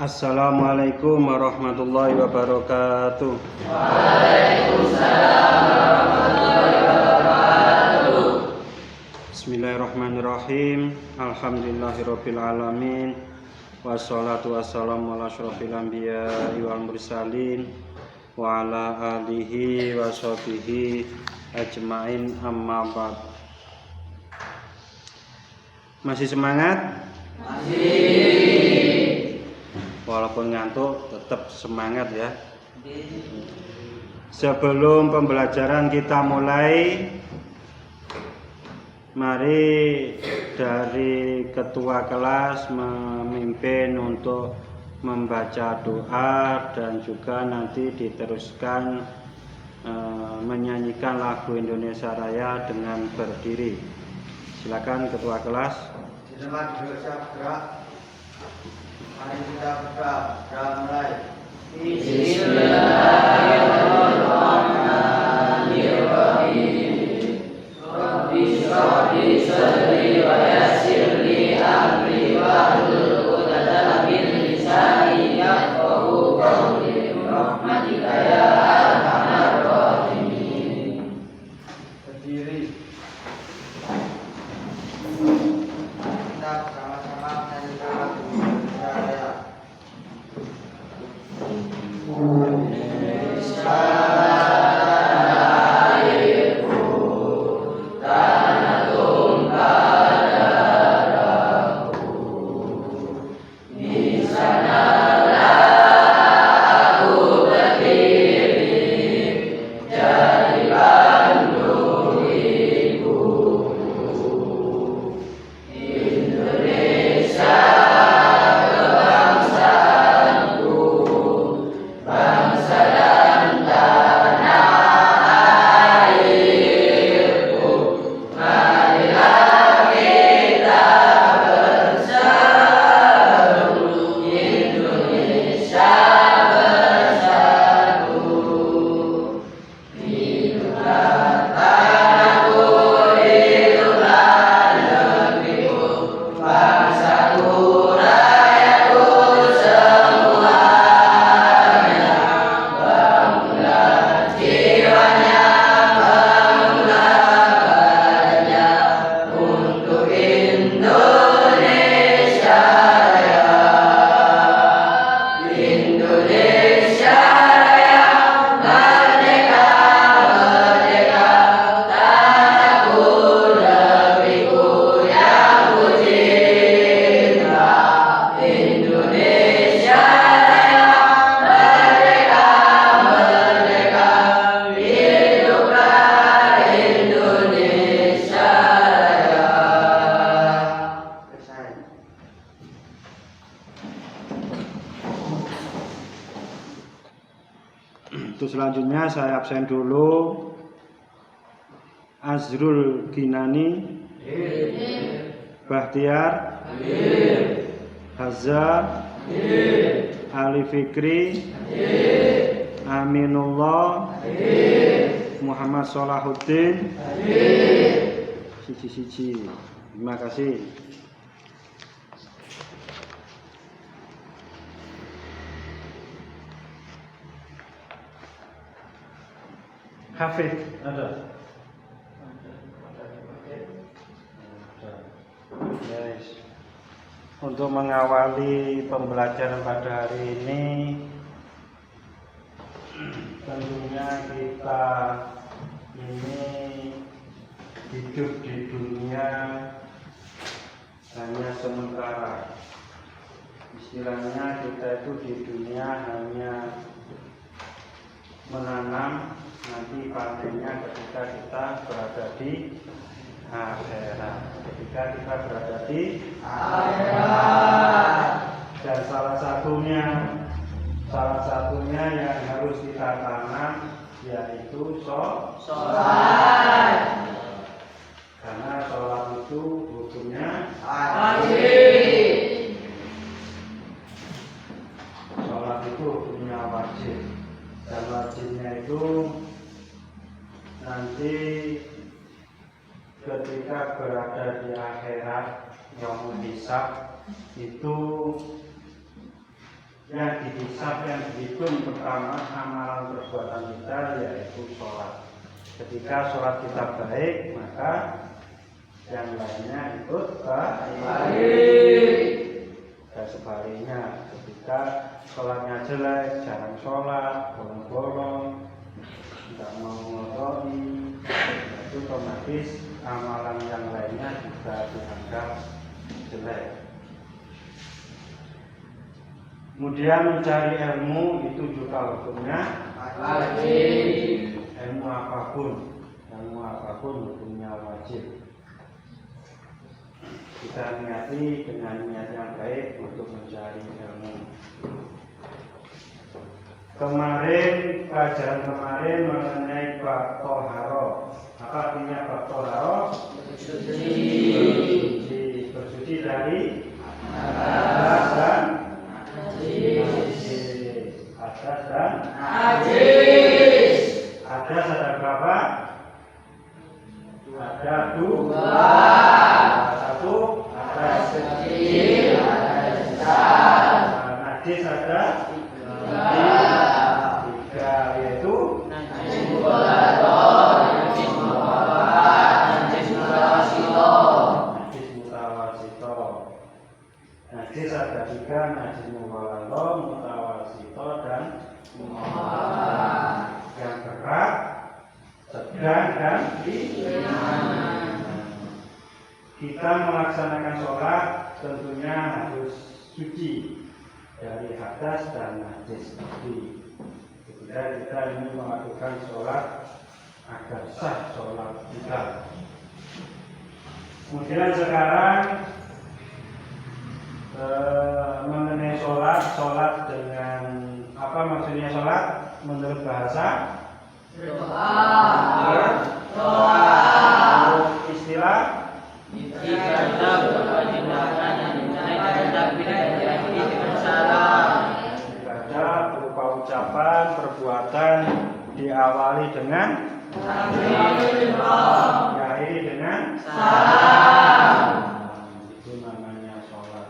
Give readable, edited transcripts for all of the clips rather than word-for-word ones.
Assalamualaikum warahmatullahi wabarakatuh. Waalaikumsalam warahmatullahi wabarakatuh. Bismillahirrahmanirrahim. Alhamdulillahirabbil alamin. Wassalatu wassalamu ala asyrofil anbiya'i wal mursalin wa ala alihi wa sahbihi ajmain, amma ba'd. Masih semangat? Masih. Walaupun ngantuk tetap semangat ya. Sebelum pembelajaran kita mulai, mari dari ketua kelas memimpin untuk membaca doa dan juga nanti diteruskan menyanyikan lagu Indonesia Raya dengan berdiri. Silakan ketua kelas. Selamat bergerak. Mari kita bergerak mulai. Bismillahirrahmanirrahim. Rabbi shrah li sadri wa yassir li amri wahlul 'uqdatam min lisani yafqahu qawli birahmatika ya arhamar rahimin. Berdiri. Kita sama-sama menyanyikan lagu Indonesia Raya. Untuk selanjutnya saya absen dulu. Azrul Ginani, Bahtiar, Hazza, Ali Fikri, Aminullah, Muhammad Solahuddin, Siji. Terima kasih. Hafid ada? Yes. Untuk mengawali pembelajaran pada hari ini, tentunya kita ini hidup di dunia hanya sementara. Istilahnya kita itu di dunia hanya menanam, nanti panennya ketika kita berada di akhirat. Ketika kita berada di akhirat. Dan salah satunya yang harus kita tanam yaitu sholat. Karena sholat itu hukumnya wajib. Sholat itu hukumnya wajib. Dan wajibnya itu nanti ketika berada di akhirat, yaumul hisab, itu yang dihisab, yang dihitung pertama amalan perbuatan kita yaitu sholat. Ketika sholat kita baik, maka yang lainnya ikut baik. Dan sebaliknya, ketika sholatnya jelek, jarang sholat, bolong-bolong, tidak mau ngodoi, itu otomatis amalan yang lainnya juga dianggap jelek. Kemudian mencari ilmu itu juga hukumnya wajib. ilmu apapun hukumnya wajib. Kita niati dengan niat yang baik untuk mencari ilmu. Pelajaran kemarin mengenai bab toharo. Apa artinya bab toharo? Bersuci dari hadas dan najis. Hadas ada berapa? Ada dua. Satu hadas kecil, hadas besar. Najis ada tiga, yaitu Najis mutalator, najis mutawafat, najis mutawasito. Najis ada tiga, najis mutalator, mutawasito dan yang berat, sedang dan ringan. Kita melaksanakan sholat tentunya harus suci dari hadas dan najis tadi. Ketika kita ingin melakukan sholat agar sah sholat kita. Kemudian sekarang mengenai sholat dengan apa maksudnya sholat menurut bahasa? Doa. Menurut istilah? Ibadah berupa tindakan yang dimulai dari takbir dan diakhiri dengan salam. Ibadah berupa ucapan, perbuatan diawali dengan Takbirullah. diakhiri dengan Salam. Itu namanya sholat.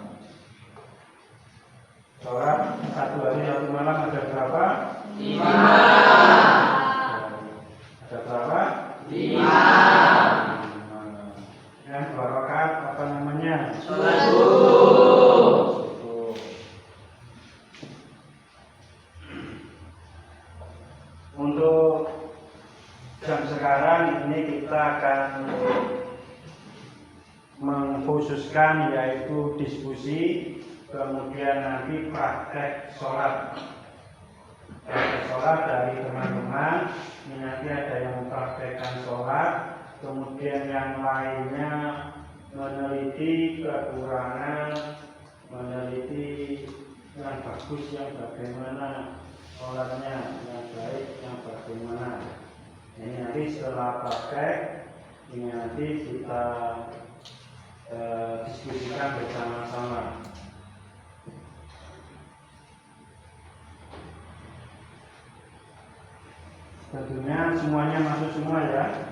Sholat satu hari satu malam ada berapa? 5. Ada berapa? 5. Yang dua rakaat apa namanya? Sholat subuh. Untuk jam sekarang ini kita akan mengkhususkan yaitu diskusi, kemudian nanti praktek sholat. Praktek sholat dari teman-teman, ini nanti ada yang mempraktekkan sholat, kemudian yang lainnya meneliti kekurangan, meneliti yang bagus, yang bagaimana sholatnya, yang baik, yang bagaimana. Ini nanti setelah praktek, ini nanti kita diskusikan bersama-sama. Tentunya semuanya masuk semua ya.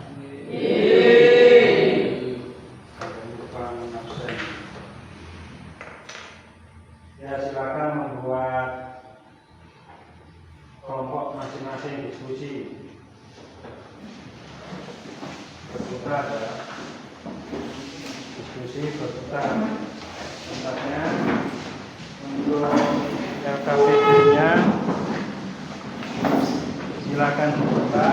Ya silakan membuat kelompok masing-masing diskusi. Berputar ya. Diskusi berputar. Tempatnya untuk LKPD-nya silakan dibuka.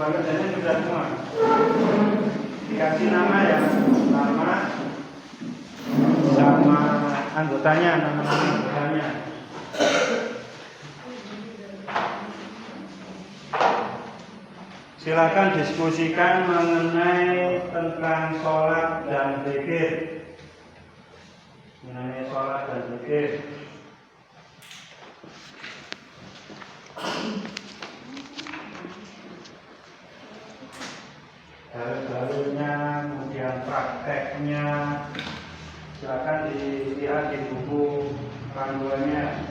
Bagiannya sudah semua dikasih nama ya, nama sama anggotanya, nama anggotanya. Silakan diskusikan mengenai tentang sholat dan zikir. Mengenai sholat dan zikir. Dalil-dalilnya, kemudian prakteknya, silakan dilihat di buku panduannya.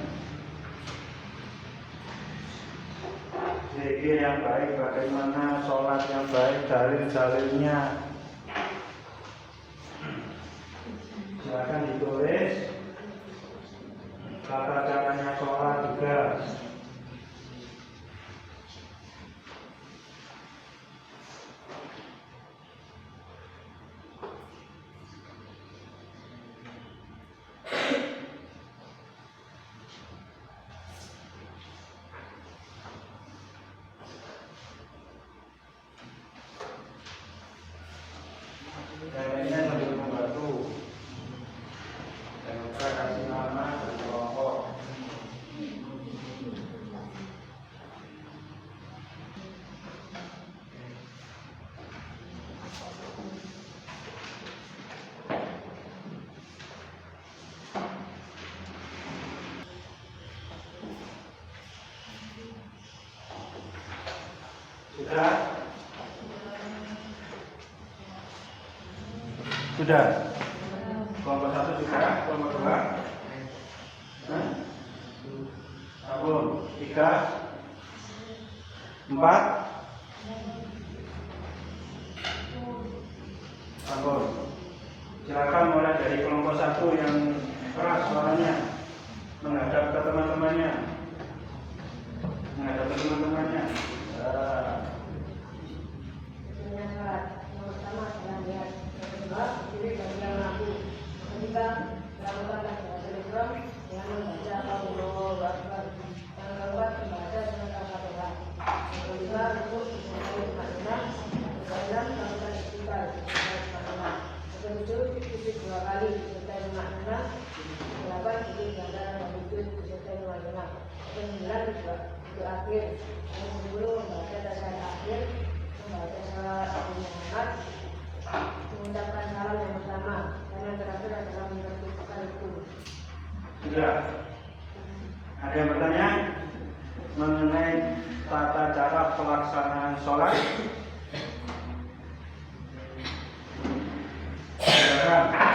zikir yang baik, bagaimana sholat yang baik, dalil-dalilnya. Silakan ditulis. Tata caranya sholat juga. Yang lainnya sambil membantu. Jangan lupa kasih nama dan kelompok. Sudah? Sudah. Kelompok 1 sudah, kelompok 2. Sabun 3, 4. Sabun. Silakan mulai dari kelompok 1 yang keras suaranya, menghadap ke teman-temannya. Menghadap ke teman-temannya. Mengucapkan salam yang pertama, karena terakhir adalah menentukan itu. Sudah. Ada yang bertanya mengenai tata cara pelaksanaan sholat? Silakan.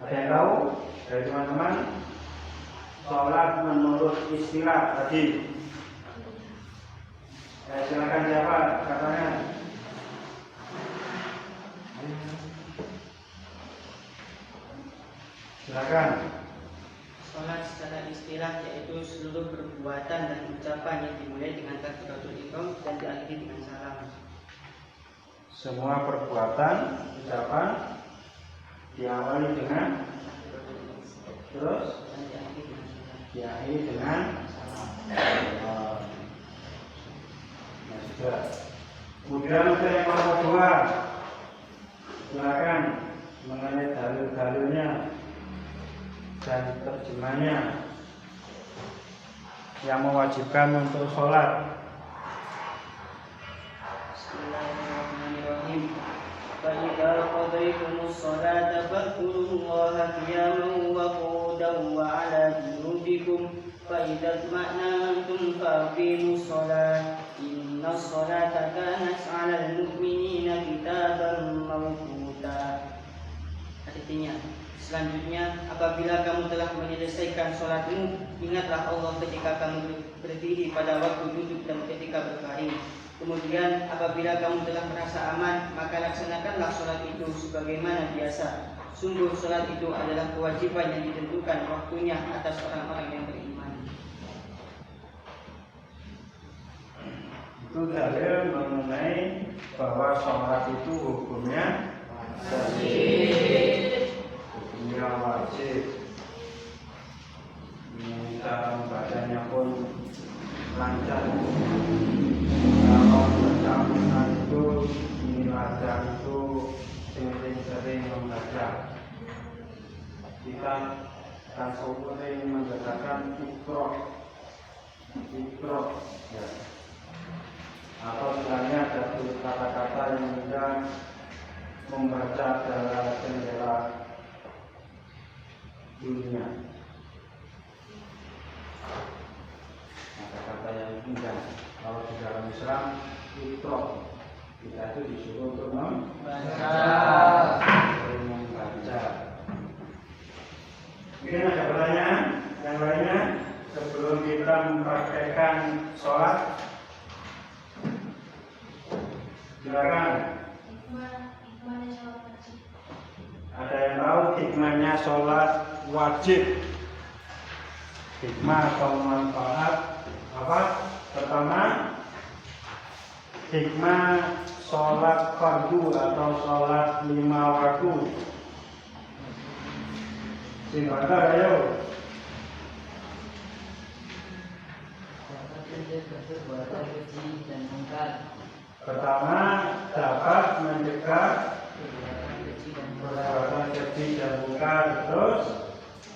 Ada yang tahu dari teman-teman? Sholat menurut istilah tadi. Silakan siapa katanya? Silakan. Sholat secara istilah yaitu seluruh perbuatan dan ucapan yang dimulai dengan takbiratul ihram dan diakhiri dengan salam. Semua perbuatan, ucapan diawali dengan terus Dan diakhiri dengan salam. diakhiri dengan ya sudah. Kemudian untuk yang nomor 2, silakan mengenai dalil-dalilnya dan terjemahnya yang mewajibkan untuk sholat. Bismillahirrahmanirrahim. فإذا قضيتم الصلاة فاذكروا الله قياما وقعودا وعلى جنوبكم فإذا اطمأننتم فأقيموا الصلاة إن الصلاة كانت على المؤمنين كتابا موقوتا. Artinya, selanjutnya apabila kamu telah menyelesaikan sholatmu, ingatlah Allah ketika kamu berdiri pada waktu duduk dan ketika berbaring. Kemudian apabila kamu telah merasa aman, maka laksanakanlah sholat itu sebagaimana biasa. Sungguh sholat itu adalah kewajiban yang ditentukan waktunya atas orang-orang yang beriman. Itu dalil mengenai bahwa sholat itu hukumnya wajib. Hukumnya wajib. Cara membacanya pun lancar. Kalau bercampur itu ini lancar itu sering membaca. Kita akan sering menggunakan ikro, ya. Atau misalnya ada kata-kata yang mudah membaca dalam jendela dunia. Kata-kata yang mudah. Kalau di dalam Islam ikro, kita itu disuruh untuk membaca. Mungkin ada pertanyaan yang lainnya? sebelum kita mempraktekkan sholat, silakan. Hikmahnya sholat wajib. Ada yang tahu hikmahnya sholat wajib? Hikmah atau manfaat apa? Pertama, hikmah sholat fardu atau sholat 5 waktu. Silakan, ayo. Perbuatan keji dan mungkar. Pertama, dapat mencegah Perbuatan keji dan mungkar. perbuatan keji dan mungkar. Terus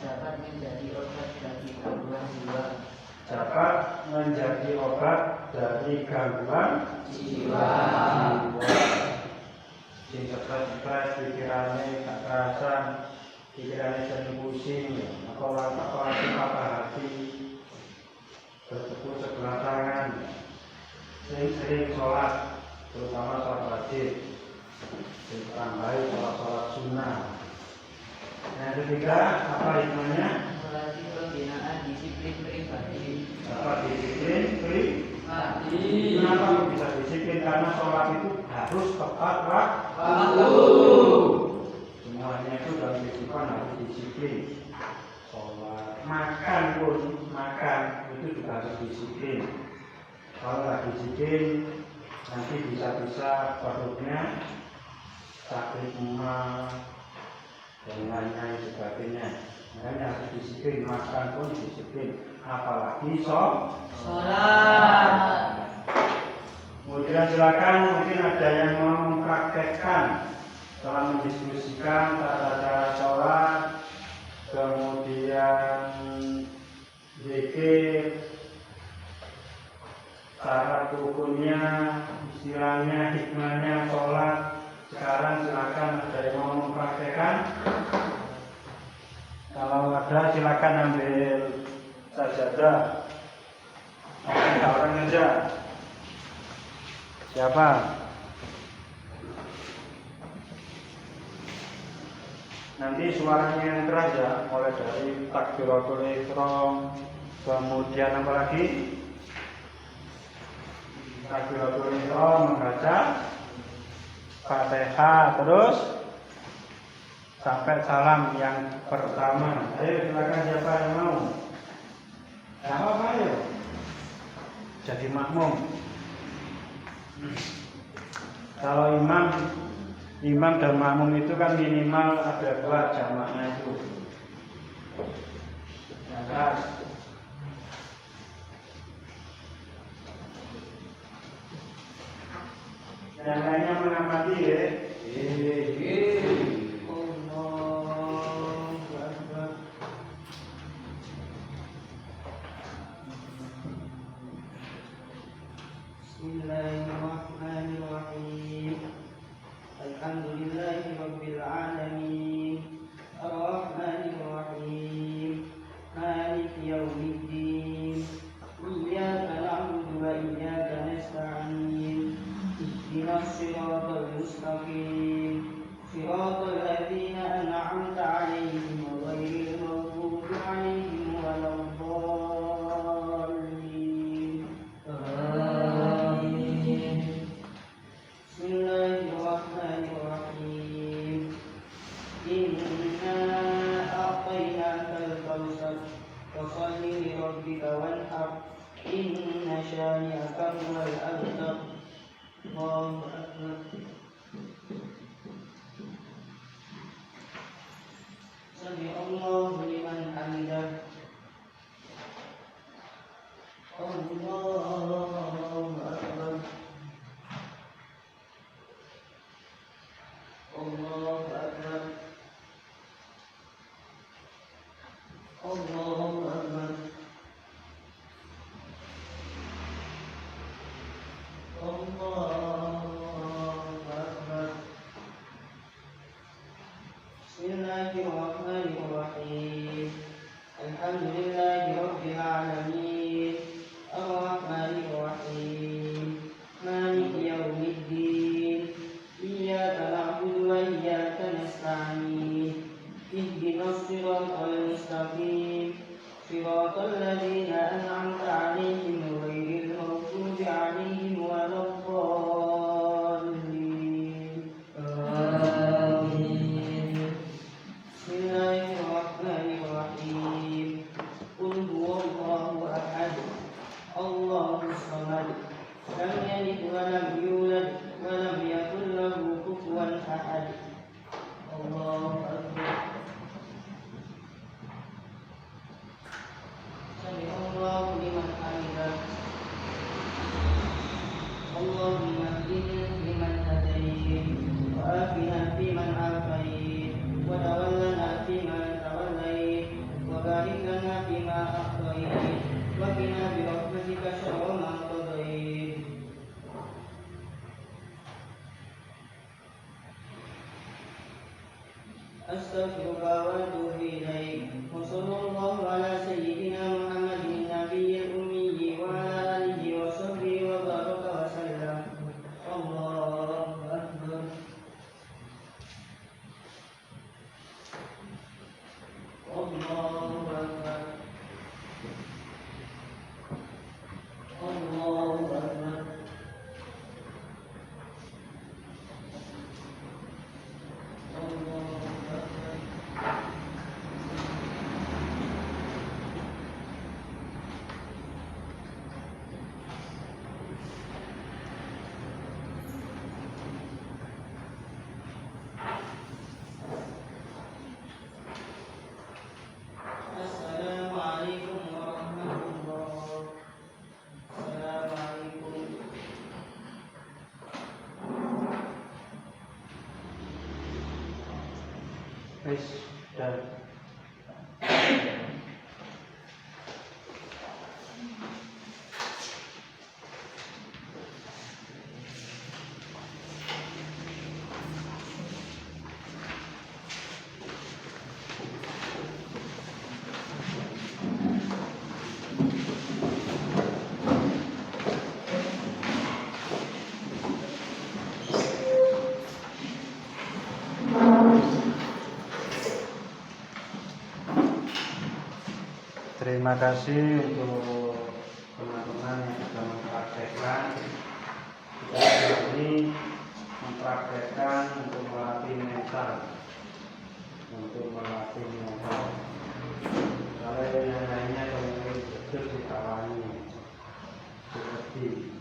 Dapat menjadi obat bagi gangguan jiwa. dapat menjadi obat dari gangguan Jiwa. Sing stres pikirannya tak kerasan, pikirannya sering pusing, apalagi patah hati, bertepuk sebelah tangan, sering sholat, terutama sholat wajib, ditambahi sholat sunnah. Yang ketiga, apa hikmahnya? Melatih pembinaan disiplin pribadi. Dapat disiplin Pribadi. Kenapa kok bisa disiplin? Karena sholat itu harus tepat Waktu. semuanya itu dalam kehidupan harus disiplin. Sholat, makan pun, makan itu juga harus disiplin. Kalau nggak disiplin, nanti bisa-bisa perutnya sakit mah dan lain-lain sebagainya. Makanya harus disiplin, makan pun disiplin. Apalagi Sholat. Kemudian silakan, mungkin ada yang mau mempraktekkan telah mendiskusikan tata cara sholat, kemudian zikir, syarat rukunnya, istilahnya, hikmahnya sholat. Sekarang silakan ada yang mau mempraktekkan. Kalau ada silakan ambil sajadah. Ada orang aja. Siapa? Nanti suaranya yang keras ya, mulai dari takbiratul ihram, kemudian apa lagi? Takbiratul ihram, membaca Fatihah, terus sampai salam yang pertama. Ayo silakan, siapa yang mau? Nah, apa ayo? Jadi makmum. Kalau imam dan makmum itu kan minimal ada 2 jamaknya itu. Jelas. Yang lainnya mengamati ya. Bismillahirrahmanirrahim. Alhamdulillahi rabbil alamin. Ar-Rahmanirrahim. Maliki yaumiddin. Iyyaka na'budu wa iyyaka nasta'in. Ihdinas siratal mustaqim. Siratal ladzina an'amta 'alaihim ghairil maghdubi 'alaihim waladdallin. Amin. Bismillahirrahmanirrahim. Inna a'tainakal kautsar fasholli li rabbika wanhar. Inna syani'aka huwal abtar. Allahu akbar. Sami'allahu liman hamidah. Allahu akbar. Allahu akbar. Allahu akbar. Allahu يلد ولم يولد ولم يكن له كفوا أحد. الله أكبر. سمع الله لمن حمده. اللهم اهدنا فيمن هديت وآتنا فيمن عافيت وتولنا فيمن توليت وبارك لنا فيما أعطيت وقنا برحمتك شر ما قضيت. أستغفرك وأتوب إليك. وصلى الله على سيدنا محمد النبي الأمي وعلى آله وصحبه وبارك وسلم. الله أكبر. الله أكبر. الله أكبر. Assalamualaikum warahmatullahi wabarakatuh. Assalamualaikum. Wis dan terima kasih untuk teman-teman yang sudah mempraktekkan. Kita ini mempraktekkan untuk melatih mental, Kalau yang lainnya kalau betul dikawani seperti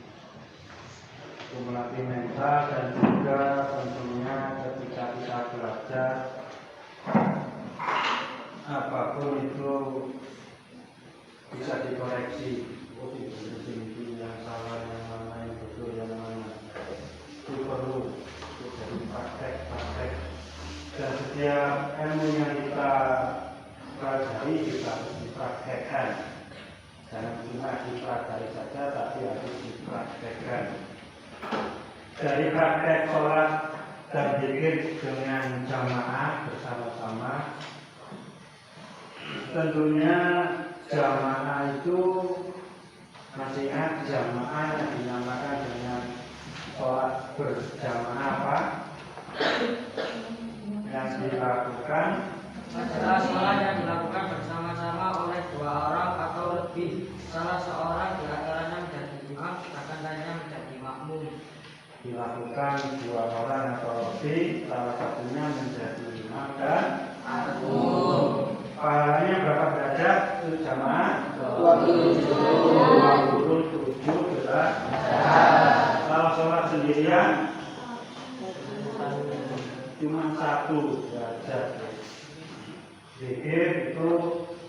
untuk melatih mental dan juga tentunya ketika kita belajar apapun itu bisa dikoreksi. Oh, ini yang salah, yang mana yang betul, yang mana itu perlu jadi praktek. Dan setiap ilmu yang kita pelajari juga harus dipraktekkan. Jangan cuma dipelajari saja, tapi harus dipraktekkan. Dari praktek sholat dan zikir dengan jamaah bersama-sama, tentunya jamaah itu masih ingat jamaah yang dinamakan dengan sholat berjamaah apa? Yang dilakukan adalah sholat yang dilakukan bersama-sama oleh dua orang atau lebih. Salah seorang di antaranya menjadi imam, sedangkan lainnya menjadi makmum. Dilakukan dua orang atau lebih, salah satunya menjadi imam dan makmum. Pahalanya berapa derajat? Itu jamaah 27 derajat. Kalau sholat sendirian cuma 1 derajat. Zikir itu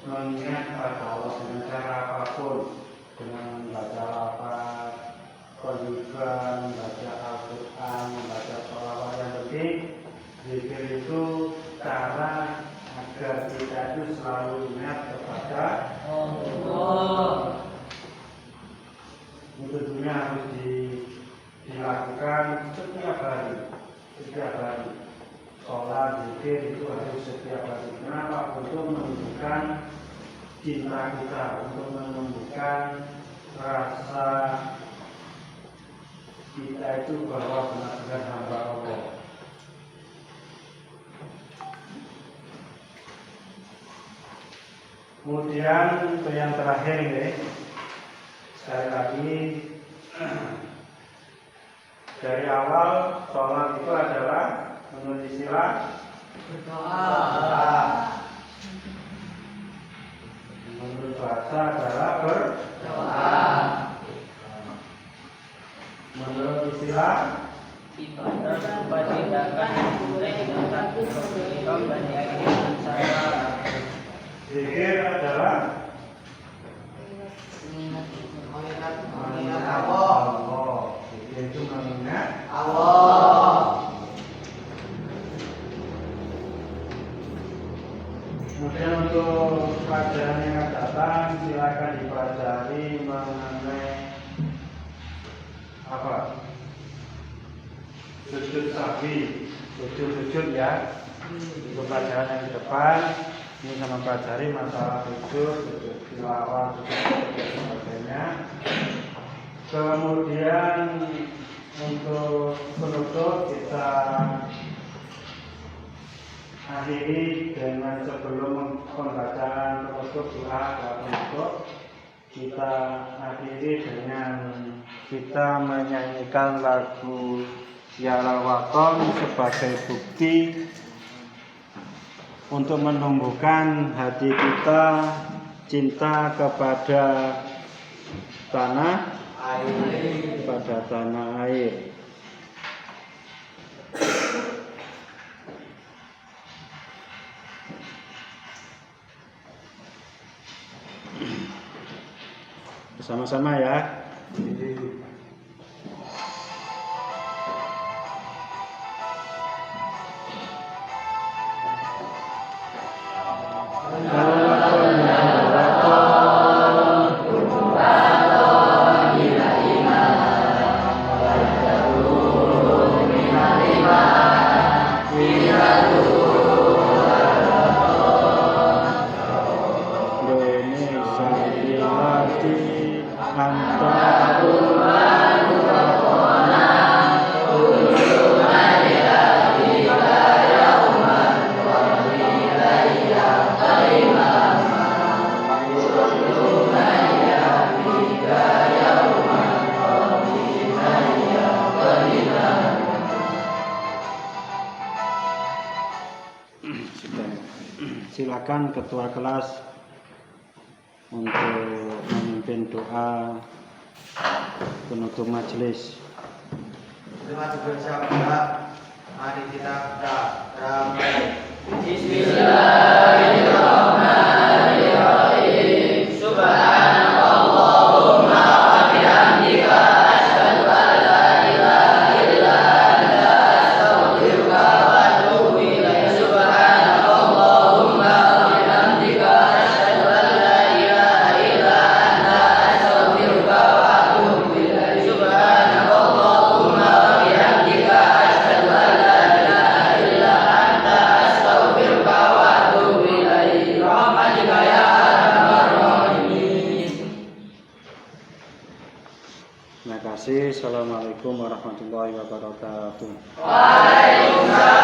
mengingat pada Allah dengan cara apapun, dengan membaca lafaz, konjugan, membaca Al-Quran, membaca sholawat. Yang penting zikir itu cara agar kita itu selalu ingat kepada Allah. Itu tentunya harus dilakukan setiap hari. Sholat, zikir itu harus setiap hari. Kenapa? Untuk menunjukkan cinta kita, untuk menunjukkan rasa kita itu bahwa benar-benar hamba Allah. Kemudian untuk yang terakhir ini, sekali lagi dari awal sholat itu adalah menurut istilah berdoa. Menurut bahasa adalah berdoa. Menurut istilah ibadah berupa tindakan yang dimulai dengan takbir ihram dan diakhiri dengan salam. zikir adalah Mengingat Allah. Zikir itu mengingat Allah. Kemudian untuk pelajaran yang akan datang silakan dipelajari mengenai apa? Sujud sahwi, sujud ya. Untuk pelajaran yang ke depan ini sama pelajari masalah sujud tilawah, sujud dan sebagainya. Kemudian untuk penutup kita akhiri dengan sebelum pembacaan penutup doa penutup kita akhiri dengan kita menyanyikan lagu Ya Waton sebagai bukti untuk menumbuhkan hati kita cinta kepada tanah air. Bersama-sama ya. Silakan ketua kelas untuk memimpin doa penutup majelis. Terima kasih sahabat. Mari kita beramai. Bismillahirrahmanirrahim. Subhanallahumma wa bihamdika asyhadu an la ilaha illa anta astaghfiruka wa atubu ilaik. Subhanallahumma wa bihamdika asyhadu an la ilaha illa anta astaghfiruka wa atubu ilaik. Subhanallahumma wa bihamdika asyhadu an la ilaha illa anta astaghfiruka wa atubu ilaik. Rahmatika ya arhamar rahimin. Terima kasih. Assalamualaikum warahmatullahi wabarakatuh. Waalaikumsalam.